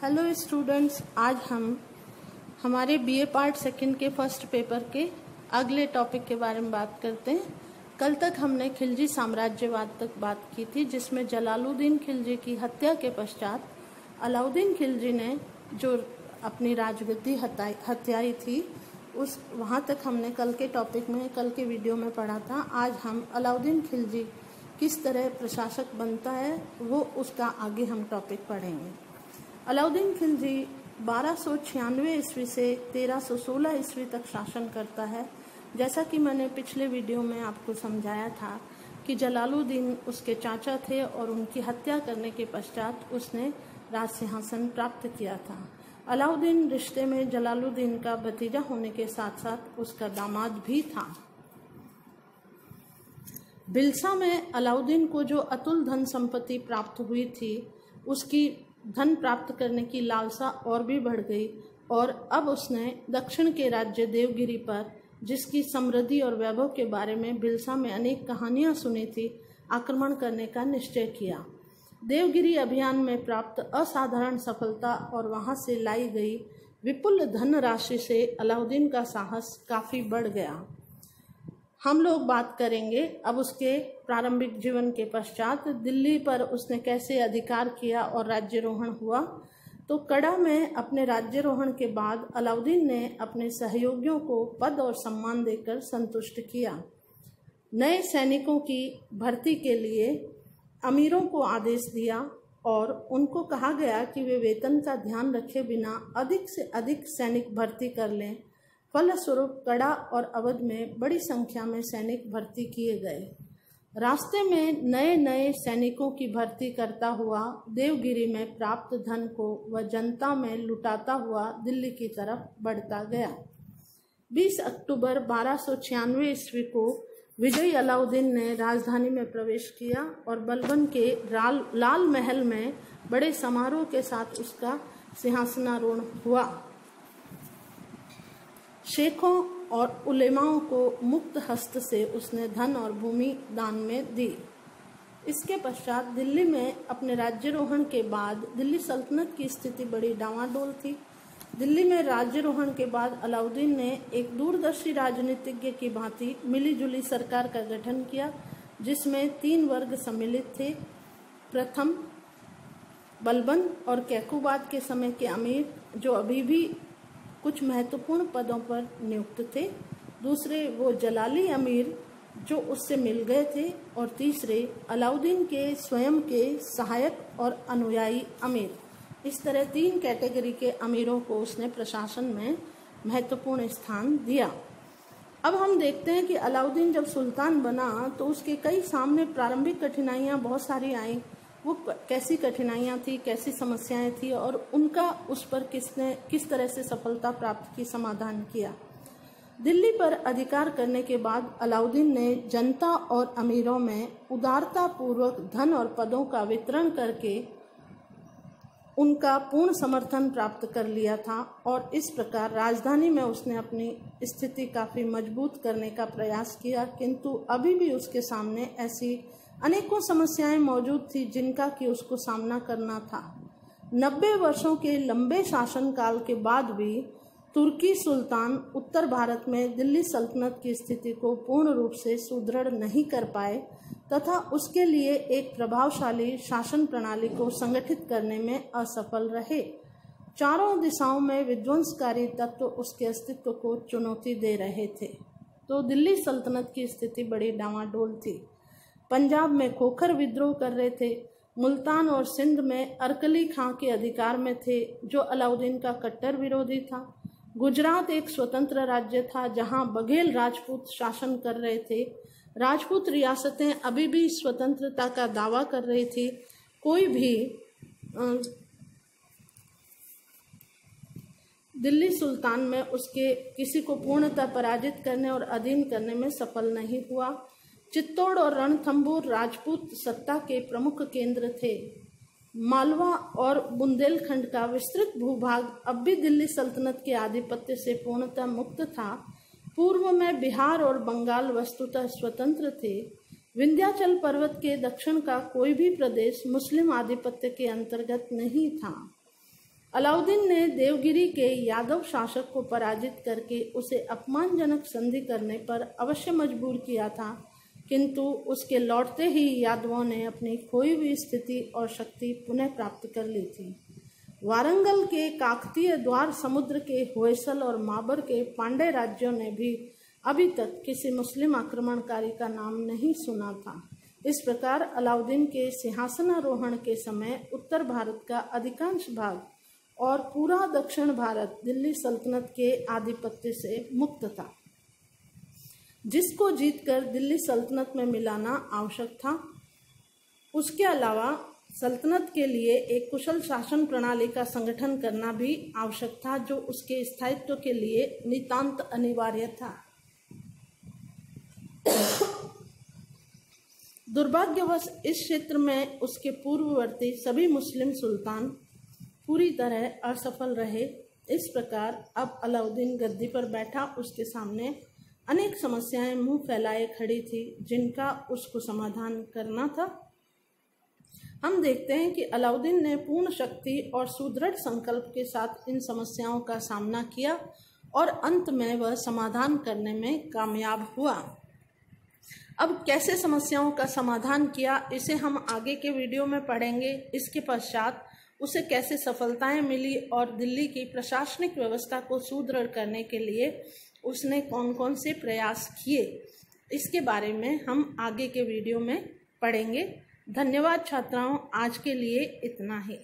Hello students, आज हम हमारे बीए पार्ट सेकंड के फर्स्ट पेपर के अगले टॉपिक के बारे में बात करते हैं। कल तक हमने खिलजी साम्राज्यवाद तक बात की थी, जिसमें जलालुद्दीन खिलजी की हत्या के पश्चात अलाउद्दीन खिलजी ने जो अपनी राजगद्दी हत्याई थी उस वहाँ तक हमने कल के वीडियो में पढ़ा था। आज हम अलाउद्दीन खिलजी किस तरह प्रशासक बनता है वो उसका आगे हम टॉपिक पढ़ेंगे। अलाउद्दीन खिलजी 1296 ईस्वी से 1316 ईस्वी तक शासन करता है। जैसा कि मैंने पिछले वीडियो में आपको समझाया था कि जलालुद्दीन उसके चाचा थे और उनकी हत्या करने के पश्चात उसने राज सिंहासन प्राप्त किया था। अलाउद्दीन रिश्ते में जलालुद्दीन का भतीजा होने के साथ साथ उसका दामाद भी था। बिलसा में अलाउद्दीन को जो अतुल धन संपत्ति प्राप्त हुई थी, उसकी धन प्राप्त करने की लालसा और भी बढ़ गई और अब उसने दक्षिण के राज्य देवगिरी पर, जिसकी समृद्धि और वैभव के बारे में बिलसा में अनेक कहानियां सुनी थी, आक्रमण करने का निश्चय किया। देवगिरी अभियान में प्राप्त असाधारण सफलता और वहां से लाई गई विपुल धन राशि से अलाउद्दीन का साहस काफी बढ़ गया। हम लोग बात करेंगे अब उसके प्रारंभिक जीवन के पश्चात दिल्ली पर उसने कैसे अधिकार किया और राज्यारोहण हुआ। तो कड़ा में अपने राज्यारोहण के बाद अलाउद्दीन ने अपने सहयोगियों को पद और सम्मान देकर संतुष्ट किया। नए सैनिकों की भर्ती के लिए अमीरों को आदेश दिया और उनको कहा गया कि वे वेतन का ध्यान रखे बिना अधिक से अधिक सैनिक भर्ती कर लें। फलस्वरूप कड़ा और अवध में बड़ी संख्या में सैनिक भर्ती किए गए। रास्ते में नए नए सैनिकों की भर्ती करता हुआ देवगिरी में प्राप्त धन को वह जनता में लुटाता हुआ दिल्ली की तरफ बढ़ता गया। 20 अक्टूबर 1296 ईस्वी को विजयी अलाउद्दीन ने राजधानी में प्रवेश किया और बलबन के लाल महल में बड़े समारोह के साथ उसका सिंहासनारोहण हुआ। शेखों और उलेमाओं को मुक्त हस्त से उसने धन और भूमि दान में दी। इसके पश्चात दिल्ली में अपने राज्यारोहण के बाद दिल्ली सल्तनत की स्थिति बड़ी डावाडोल थी। दिल्ली में राज्यारोहण के बाद अलाउद्दीन ने एक दूरदर्शी राजनीतिज्ञ की भांति मिलीजुली सरकार का गठन किया, जिसमें 3 वर्ग सम्मिलित थे। प्रथम, बलबन और कैकुबाद के समय के अमीर जो अभी भी कुछ महत्वपूर्ण पदों पर नियुक्त थे। दूसरे, वो जलाली अमीर जो उससे मिल गए थे। और तीसरे, अलाउद्दीन के स्वयं के सहायक और अनुयायी अमीर। इस तरह 3 कैटेगरी के अमीरों को उसने प्रशासन में महत्वपूर्ण स्थान दिया। अब हम देखते हैं कि अलाउद्दीन जब सुल्तान बना तो उसके कई सामने प्रारंभिक कठिनाइयां बहुत सारी आईं। वो कैसी कठिनाइयां थी, कैसी समस्याएं थी और उनका उस पर किस तरह से सफलता प्राप्त की, समाधान किया। दिल्ली पर अधिकार करने के बाद अलाउद्दीन ने जनता और अमीरों में उदारता पूर्वक धन और पदों का वितरण करके उनका पूर्ण समर्थन प्राप्त कर लिया था और इस प्रकार राजधानी में उसने अपनी स्थिति काफी मजबूत करने का प्रयास किया। किंतु अभी भी उसके सामने ऐसी अनेकों समस्याएं मौजूद थी जिनका कि उसको सामना करना था। 90 वर्षों के लंबे शासनकाल के बाद भी तुर्की सुल्तान उत्तर भारत में दिल्ली सल्तनत की स्थिति को पूर्ण रूप से सुदृढ़ नहीं कर पाए तथा उसके लिए एक प्रभावशाली शासन प्रणाली को संगठित करने में असफल रहे। चारों दिशाओं में विध्वंसकारी तत्व उसके अस्तित्व को चुनौती दे रहे थे। तो दिल्ली सल्तनत की स्थिति बड़ी डावाडोल थी। पंजाब में खोखर विद्रोह कर रहे थे। मुल्तान और सिंध में अरकली खां के अधिकार में थे, जो अलाउद्दीन का कट्टर विरोधी था। गुजरात एक स्वतंत्र राज्य था जहां बघेल राजपूत शासन कर रहे थे। राजपूत रियासतें अभी भी स्वतंत्रता का दावा कर रही थी। कोई भी दिल्ली सुल्तान में उसके किसी को पूर्णतः पराजित करने और अधीन करने में सफल नहीं हुआ। चित्तौड़ और रणथंभौर राजपूत सत्ता के प्रमुख केंद्र थे। मालवा और बुंदेलखंड का विस्तृत भूभाग अब भी दिल्ली सल्तनत के आधिपत्य से पूर्णतः मुक्त था। पूर्व में बिहार और बंगाल वस्तुतः स्वतंत्र थे। विंध्याचल पर्वत के दक्षिण का कोई भी प्रदेश मुस्लिम आधिपत्य के अंतर्गत नहीं था। अलाउद्दीन ने देवगिरी के यादव शासक को पराजित करके उसे अपमानजनक संधि करने पर अवश्य मजबूर किया था, किंतु उसके लौटते ही यादवों ने अपनी खोई हुई स्थिति और शक्ति पुनः प्राप्त कर ली थी। वारंगल के काकतीय द्वार समुद्र के होयसल और माबर के पांड्य राज्यों ने भी अभी तक किसी मुस्लिम आक्रमणकारी का नाम नहीं सुना था। इस प्रकार अलाउद्दीन के सिंहासनारोहण के समय उत्तर भारत का अधिकांश भाग और पूरा दक्षिण भारत दिल्ली सल्तनत के आधिपत्य से मुक्त था, जिसको जीतकर दिल्ली सल्तनत में मिलाना आवश्यक था। उसके अलावा सल्तनत के लिए एक कुशल शासन प्रणाली का संगठन करना भी आवश्यक था, जो उसके स्थायित्व के लिए नितांत अनिवार्य था। दुर्भाग्यवश इस क्षेत्र में उसके पूर्ववर्ती सभी मुस्लिम सुल्तान पूरी तरह असफल रहे। इस प्रकार अब अलाउद्दीन गद्दी पर बैठा, उसके सामने अनेक समस्याएं मुंह फैलाए खड़ी थी, जिनका उसको समाधान करना था। हम देखते हैं कि अलाउद्दीन ने पूर्ण शक्ति और सुदृढ़ संकल्प के साथ इन समस्याओं का सामना किया और अंत में वह समाधान करने में कामयाब हुआ। अब कैसे समस्याओं का समाधान किया, इसे हम आगे के वीडियो में पढ़ेंगे। इसके पश्चात उसे कैसे सफलताएं मिली और दिल्ली की प्रशासनिक व्यवस्था को सुदृढ़ करने के लिए उसने कौन कौन से प्रयास किए, इसके बारे में हम आगे के वीडियो में पढ़ेंगे। धन्यवाद छात्राओं, आज के लिए इतना ही।